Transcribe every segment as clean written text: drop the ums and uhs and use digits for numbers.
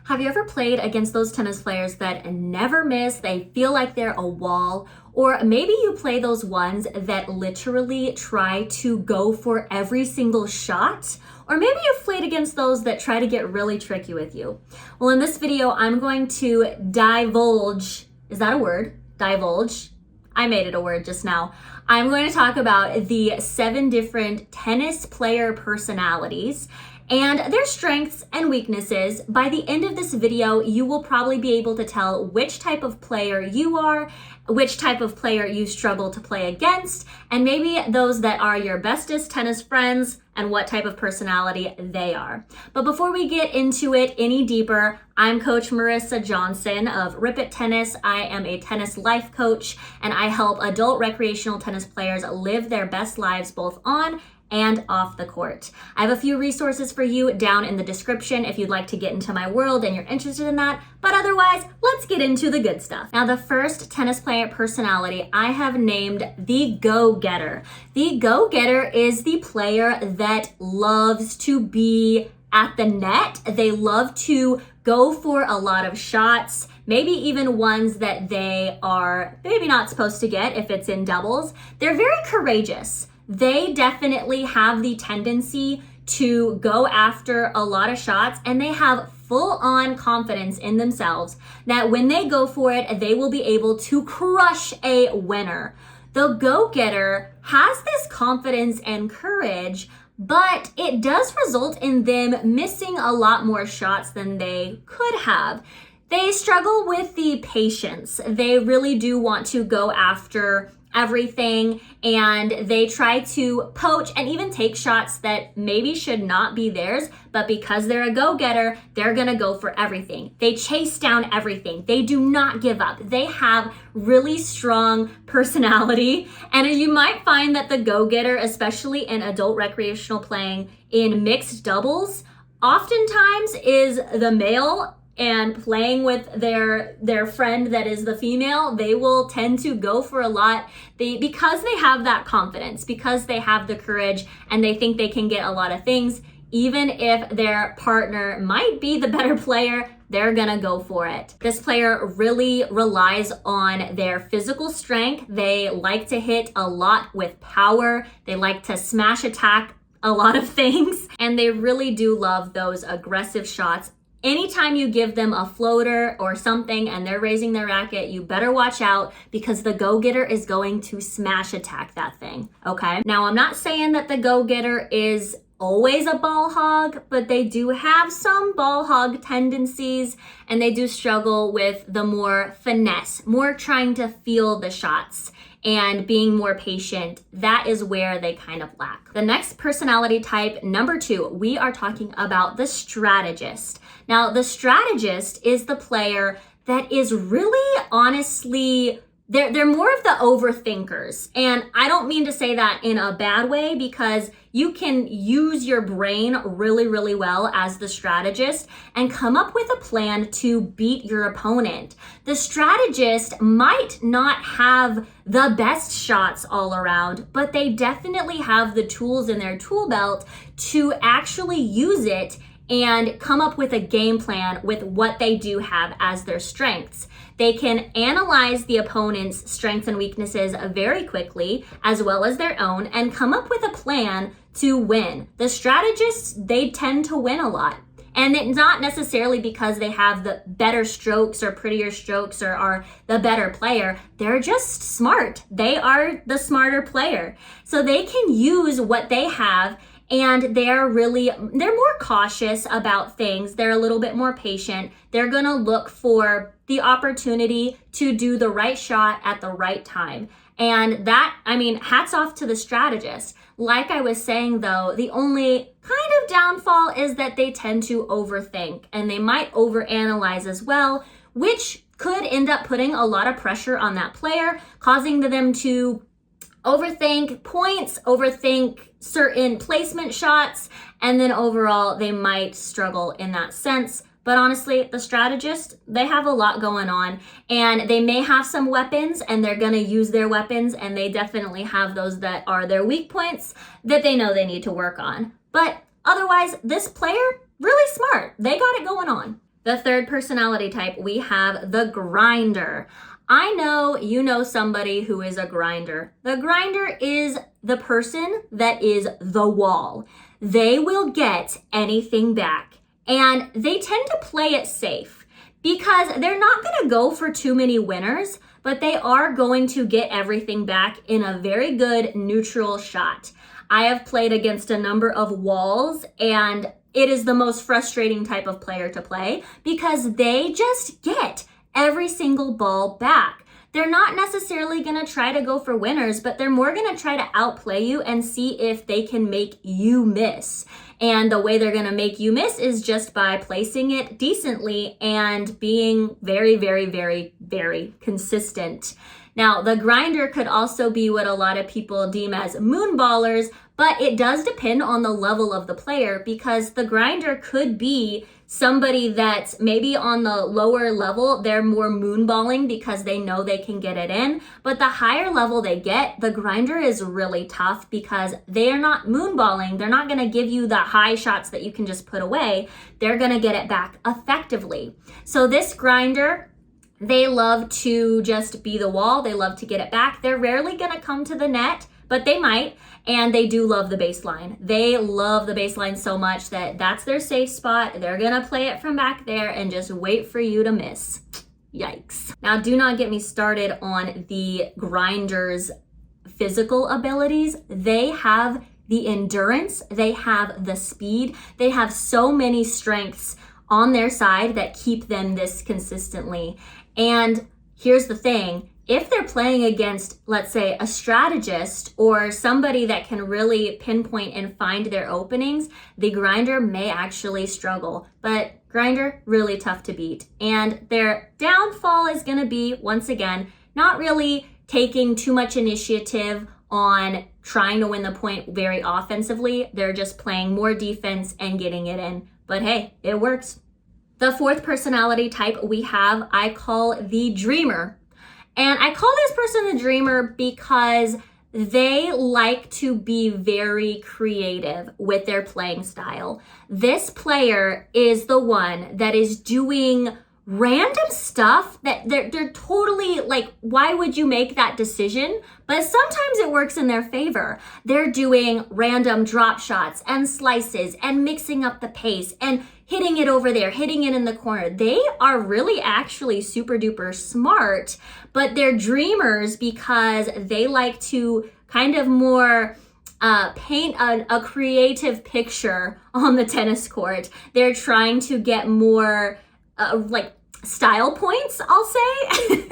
Have you ever played against those tennis players that never miss? They feel like they're a wall. Or maybe you play those ones that literally try to go for every single shot. Or maybe you've played against those that try to get really tricky with you. Well, in this video, I'm going to divulge. Is that a word? Divulge. I made it a word just now. I'm going to talk about the 7 different tennis player personalities and their strengths and weaknesses. By the end of this video, you will probably be able to tell which type of player you are, which type of player you struggle to play against, and maybe those that are your bestest tennis friends and what type of personality they are. But before we get into it any deeper, I'm Coach Marisa Johnson of Rip It Tennis. I am a tennis life coach, and I help adult recreational tennis players live their best lives both on and off the court. I have a few resources for you down in the description if you'd like to get into my world and you're interested in that. But otherwise, let's get into the good stuff. Now, the first tennis player personality I have named the go-getter. The go-getter is the player that loves to be at the net. They love to go for a lot of shots, maybe even ones that they are maybe not supposed to get if it's in doubles. They're very courageous. They definitely have the tendency to go after a lot of shots, and they have full-on confidence in themselves that when they go for it, they will be able to crush a winner. The go-getter has this confidence and courage, but it does result in them missing a lot more shots than they could have. They struggle with the patience. They really do want to go after everything, and they try to poach and even take shots that maybe should not be theirs, but because they're a go-getter, they're gonna go for everything. They chase down everything. They do not give up. They have really strong personality, and as you might find that the go-getter, especially in adult recreational playing in mixed doubles, oftentimes is the male and playing with their friend that is the female. They will tend to go for a lot because they have that confidence, because they have the courage, and they think they can get a lot of things. Even if their partner might be the better player, they're gonna go for it. This player really relies on their physical strength. They like to hit a lot with power. They like to smash attack a lot of things, and they really do love those aggressive shots. Anytime you give them a floater or something and they're raising their racket, you better watch out because the go-getter is going to smash attack that thing, okay? Now, I'm not saying that the go-getter is always a ball hog, but they do have some ball hog tendencies, and they do struggle with the more finesse, more trying to feel the shots and being more patient. That is where they kind of lack. The next personality type, number 2, we are talking about the strategist. Now, the strategist is the player that is really honestly, they're more of the overthinkers. And I don't mean to say that in a bad way, because you can use your brain really, really well as the strategist and come up with a plan to beat your opponent. The strategist might not have the best shots all around, but they definitely have the tools in their tool belt to actually use it and come up with a game plan with what they do have as their strengths. They can analyze the opponent's strengths and weaknesses very quickly, as well as their own, and come up with a plan to win. The strategists, they tend to win a lot. And it's not necessarily because they have the better strokes or prettier strokes or are the better player. They're just smart. They are the smarter player. So they can use what they have, and they're more cautious about things. They're a little bit more patient. They're gonna look for the opportunity to do the right shot at the right time. And that, hats off to the strategist. Like I was saying though, the only kind of downfall is that they tend to overthink, and they might overanalyze as well, which could end up putting a lot of pressure on that player, causing them to overthink points, overthink certain placement shots, and then overall they might struggle in that sense. But honestly, the strategist, they have a lot going on, and they may have some weapons and they're gonna use their weapons, and they definitely have those that are their weak points that they know they need to work on. But otherwise, this player, really smart. They got it going on. The third personality type, we have the grinder. I know you know somebody who is a grinder. The grinder is the person that is the wall. They will get anything back, and they tend to play it safe because they're not going to go for too many winners, but they are going to get everything back in a very good neutral shot. I have played against a number of walls, and it is the most frustrating type of player to play because they just get every single ball back. They're not necessarily going to try to go for winners, but they're more going to try to outplay you and see if they can make you miss. And the way they're going to make you miss is just by placing it decently and being very, very, very, very consistent. Now, the grinder could also be what a lot of people deem as moonballers, but it does depend on the level of the player because the grinder could be somebody that's maybe on the lower level, they're more moonballing because they know they can get it in. But the higher level they get, the grinder is really tough because they are not moonballing. They're not going to give you the high shots that you can just put away. They're going to get it back effectively. So this grinder, they love to just be the wall. They love to get it back. They're rarely going to come to the net, but they might. And they do love the baseline. They love the baseline so much that that's their safe spot. They're going to play it from back there and just wait for you to miss. Yikes. Now, do not get me started on the grinders' physical abilities. They have the endurance. They have the speed. They have so many strengths on their side that keep them this consistently. And here's the thing. If they're playing against, let's say, a strategist or somebody that can really pinpoint and find their openings, the grinder may actually struggle. But grinder, really tough to beat. And their downfall is going to be, once again, not really taking too much initiative on trying to win the point very offensively. They're just playing more defense and getting it in. But hey, it works. The fourth personality type we have, I call the dreamer. And I call this person the dreamer because they like to be very creative with their playing style. This player is the one that is doing random stuff that they're totally like, why would you make that decision? But sometimes it works in their favor. They're doing random drop shots and slices and mixing up the pace and hitting it over there, hitting it in the corner. They are really actually super duper smart, but they're dreamers because they like to kind of more paint a creative picture on the tennis court. They're trying to get more like style points, I'll say.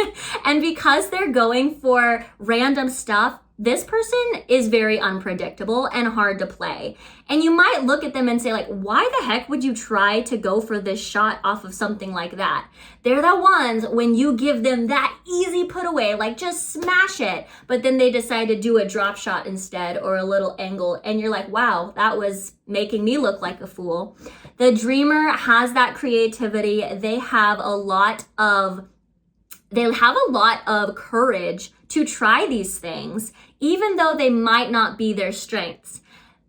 And because they're going for random stuff, this person is very unpredictable and hard to play. And you might look at them and say, like, why the heck would you try to go for this shot off of something like that? They're the ones when you give them that easy put away, like just smash it, but then they decide to do a drop shot instead or a little angle. And you're like, wow, that was making me look like a fool. The dreamer has that creativity. They have a lot of courage to try these things, even though they might not be their strengths.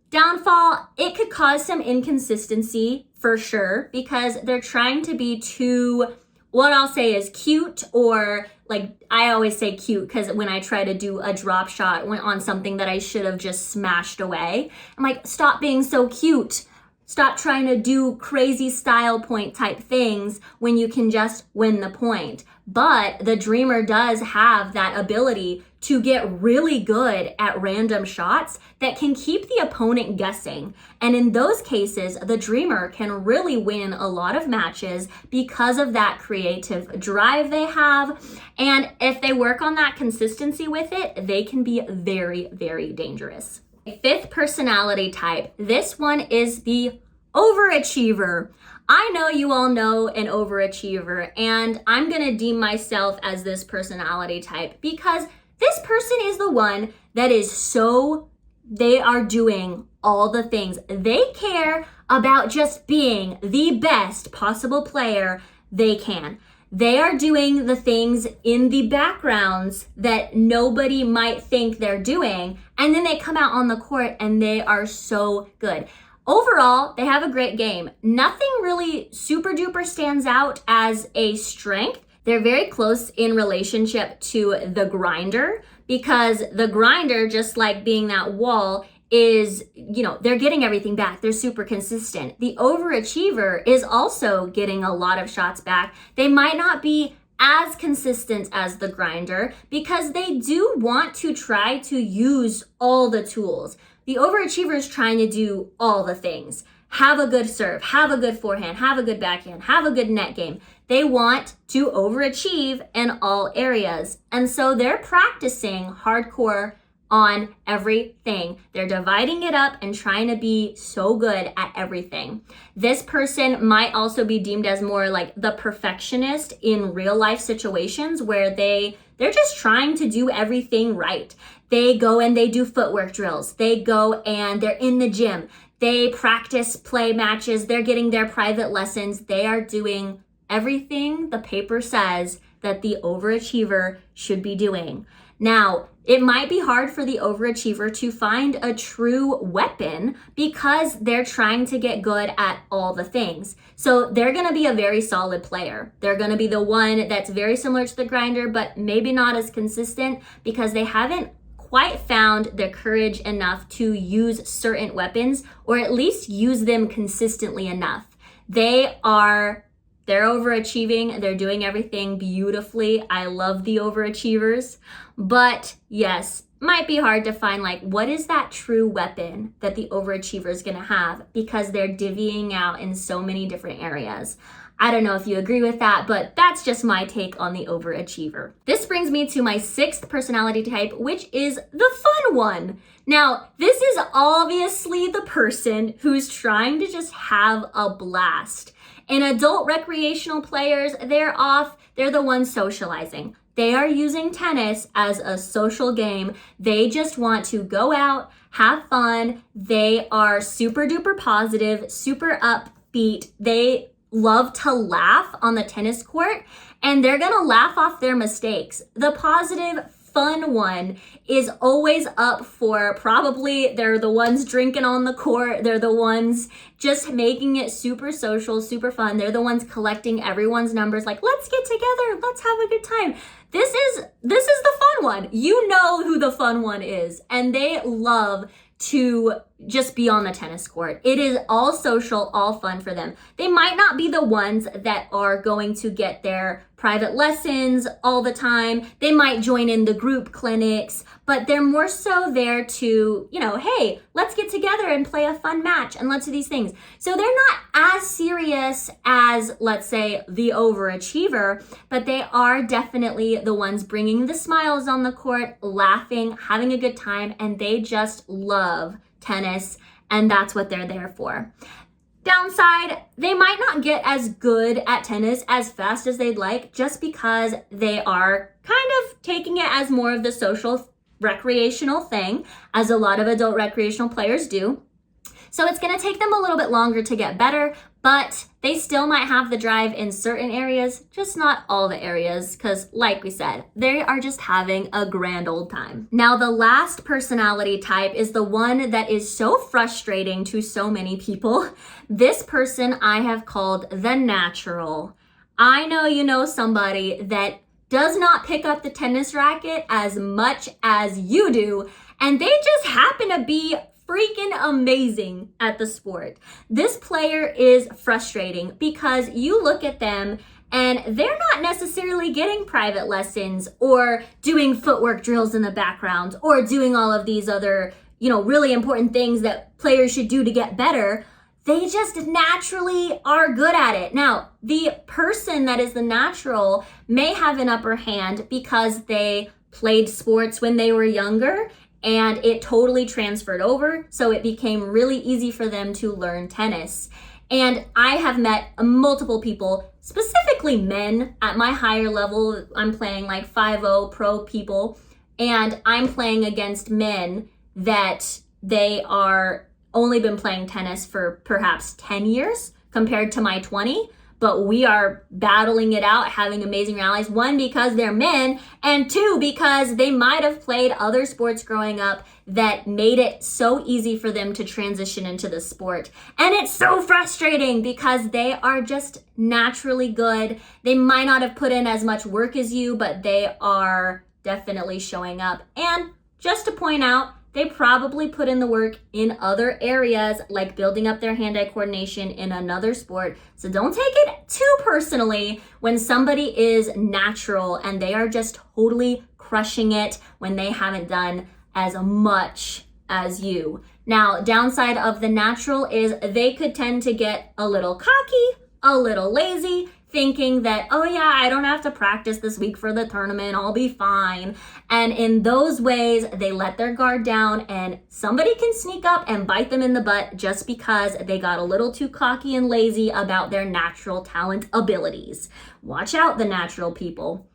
Downfall, it could cause some inconsistency for sure, because they're trying to be too, what I'll say is cute, or like I always say cute because when I try to do a drop shot on something that I should have just smashed away, I'm like, stop being so cute. Stop trying to do crazy style point type things when you can just win the point. But the dreamer does have that ability to get really good at random shots that can keep the opponent guessing. And in those cases, the dreamer can really win a lot of matches because of that creative drive they have. And if they work on that consistency with it, they can be very, very dangerous. Fifth personality type. This one is the overachiever. I know you all know an overachiever, and I'm going to deem myself as this personality type because this person is the one that is they are doing all the things. They care about just being the best possible player they can. They are doing the things in the backgrounds that nobody might think they're doing, and then they come out on the court and they are so good. Overall, they have a great game. Nothing really super duper stands out as a strength. They're very close in relationship to the grinder, because the grinder, just like being that wall, is, they're getting everything back. They're super consistent. The overachiever is also getting a lot of shots back. They might not be as consistent as the grinder because they do want to try to use all the tools. The overachiever is trying to do all the things. Have a good serve, have a good forehand, have a good backhand, have a good net game. They want to overachieve in all areas. And so they're practicing hardcore on everything. They're dividing it up and trying to be so good at everything. This person might also be deemed as more like the perfectionist in real life situations where they're just trying to do everything right. They go and they do footwork drills. They go and they're in the gym. They practice play matches. They're getting their private lessons. They are doing everything the paper says that the overachiever should be doing. Now, it might be hard for the overachiever to find a true weapon because they're trying to get good at all the things. So they're going to be a very solid player. They're going to be the one that's very similar to the grinder, but maybe not as consistent because they haven't quite found the courage enough to use certain weapons, or at least use them consistently enough. They're overachieving. They're doing everything beautifully. I love the overachievers. But yes, might be hard to find what is that true weapon that the overachiever is going to have, because they're divvying out in so many different areas. I don't know if you agree with that, but that's just my take on the overachiever. This brings me to my sixth personality type, which is the fun one. Now, this is obviously the person who's trying to just have a blast. And adult recreational players, they're the ones socializing. They are using tennis as a social game. They just want to go out, have fun. They are super duper positive, super upbeat. They love to laugh on the tennis court, and they're gonna laugh off their mistakes. The positive, fun one is always up for probably, they're the ones drinking on the court. They're the ones just making it super social, super fun. They're the ones collecting everyone's numbers, let's get together, let's have a good time. This is the fun one. You know who the fun one is, and they love to just be on the tennis court. It is all social, all fun for them. They might not be the ones that are going to get their private lessons all the time. They might join in the group clinics, but they're more so there to, hey, let's get together and play a fun match and let's do these things. So they're not as serious as, let's say, the overachiever, but they are definitely the ones bringing the smiles on the court, laughing, having a good time, and they just love tennis, and that's what they're there for. Downside, they might not get as good at tennis as fast as they'd like, just because they are kind of taking it as more of the social recreational thing, as a lot of adult recreational players do. So it's going to take them a little bit longer to get better, but they still might have the drive in certain areas, just not all the areas, because like we said, they are just having a grand old time. Now, the last personality type is the one that is so frustrating to so many people. This person I have called the natural. I know you know somebody that does not pick up the tennis racket as much as you do, and they just happen to be freaking amazing at the sport. This player is frustrating because you look at them and they're not necessarily getting private lessons or doing footwork drills in the background or doing all of these other, really important things that players should do to get better. They just naturally are good at it. Now, the person that is the natural may have an upper hand because they played sports when they were younger and it totally transferred over, so it became really easy for them to learn tennis. And I have met multiple people, specifically men at my higher level. I'm playing 5-0 pro people, and I'm playing against men that they are only been playing tennis for perhaps 10 years compared to my 20. but we are battling it out, having amazing rallies. One, because they're men, and two, because they might have played other sports growing up that made it so easy for them to transition into the sport. And it's so frustrating because they are just naturally good. They might not have put in as much work as you, but they are definitely showing up. And just to point out, they probably put in the work in other areas, like building up their hand-eye coordination in another sport. So don't take it too personally when somebody is natural and they are just totally crushing it when they haven't done as much as you. Now, downside of the natural is they could tend to get a little cocky, a little lazy, thinking that, oh yeah, I don't have to practice this week for the tournament, I'll be fine. And in those ways, they let their guard down and somebody can sneak up and bite them in the butt just because they got a little too cocky and lazy about their natural talent abilities. Watch out, the natural people.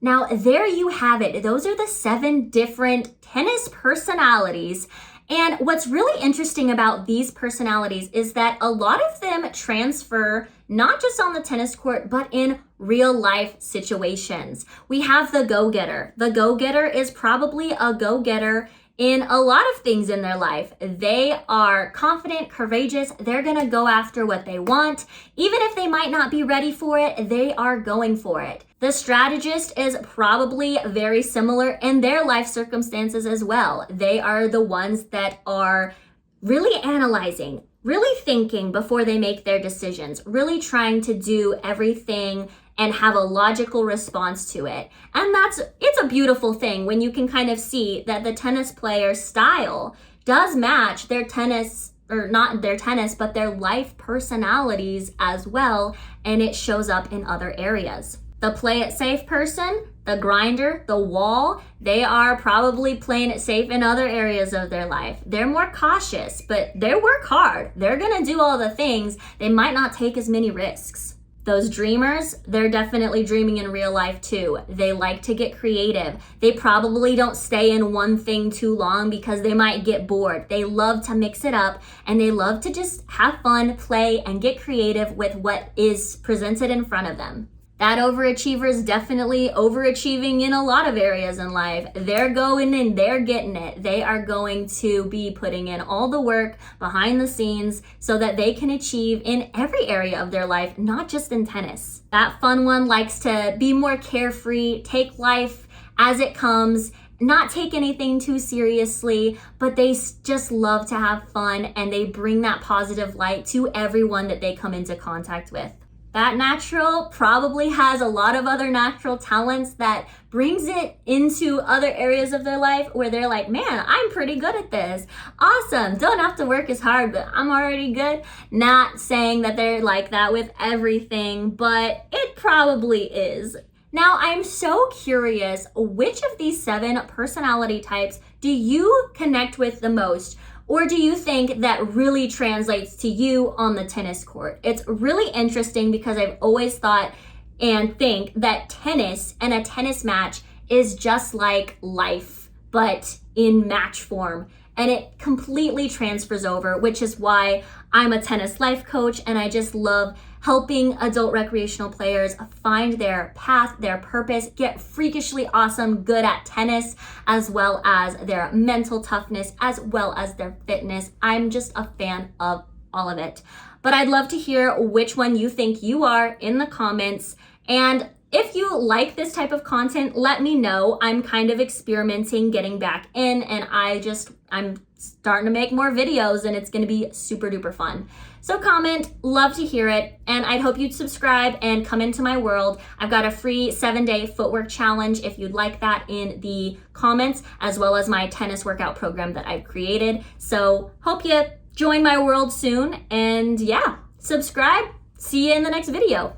Now, there you have it. Those are the 7 different tennis personalities. And what's really interesting about these personalities is that a lot of them transfer not just on the tennis court, but in real life situations. We have the go-getter. The go-getter is probably a go-getter in a lot of things in their life. They are confident, courageous. They're gonna go after what they want. Even if they might not be ready for it, they are going for it. The strategist is probably very similar in their life circumstances as well. They are the ones that are really analyzing, really thinking before they make their decisions, really trying to do everything and have a logical response to it. And it's a beautiful thing when you can kind of see that the tennis player's style does match their tennis, or not their tennis, but their life personalities as well, and it shows up in other areas. The play it safe person, the grinder, the wall, they are probably playing it safe in other areas of their life. They're more cautious, but they work hard. They're gonna do all the things. They might not take as many risks. Those dreamers, they're definitely dreaming in real life too. They like to get creative. They probably don't stay in one thing too long because they might get bored. They love to mix it up and they love to just have fun, play, and get creative with what is presented in front of them. That overachiever is definitely overachieving in a lot of areas in life. They're going and they're getting it. They are going to be putting in all the work behind the scenes so that they can achieve in every area of their life, not just in tennis. That fun one likes to be more carefree, take life as it comes, not take anything too seriously, but they just love to have fun and they bring that positive light to everyone that they come into contact with. That natural probably has a lot of other natural talents that brings it into other areas of their life where they're like, man, I'm pretty good at this. Awesome. Don't have to work as hard, but I'm already good. Not saying that they're like that with everything, but it probably is. Now, I'm so curious, which of these 7 personality types do you connect with the most? Or do you think that really translates to you on the tennis court? It's really interesting because I've always thought and think that tennis and a tennis match is just like life, but in match form. And it completely transfers over, which is why I'm a tennis life coach and I just love helping adult recreational players find their path, their purpose, get freakishly awesome, good at tennis, as well as their mental toughness, as well as their fitness. I'm just a fan of all of it. But I'd love to hear which one you think you are in the comments. And if you like this type of content, let me know. I'm kind of experimenting, getting back in, and I'm starting to make more videos and it's gonna be super duper fun. So comment, love to hear it, and I'd hope you'd subscribe and come into my world. I've got a free 7-day footwork challenge if you'd like that in the comments, as well as my tennis workout program that I've created. So hope you join my world soon, and yeah, subscribe. See you in the next video.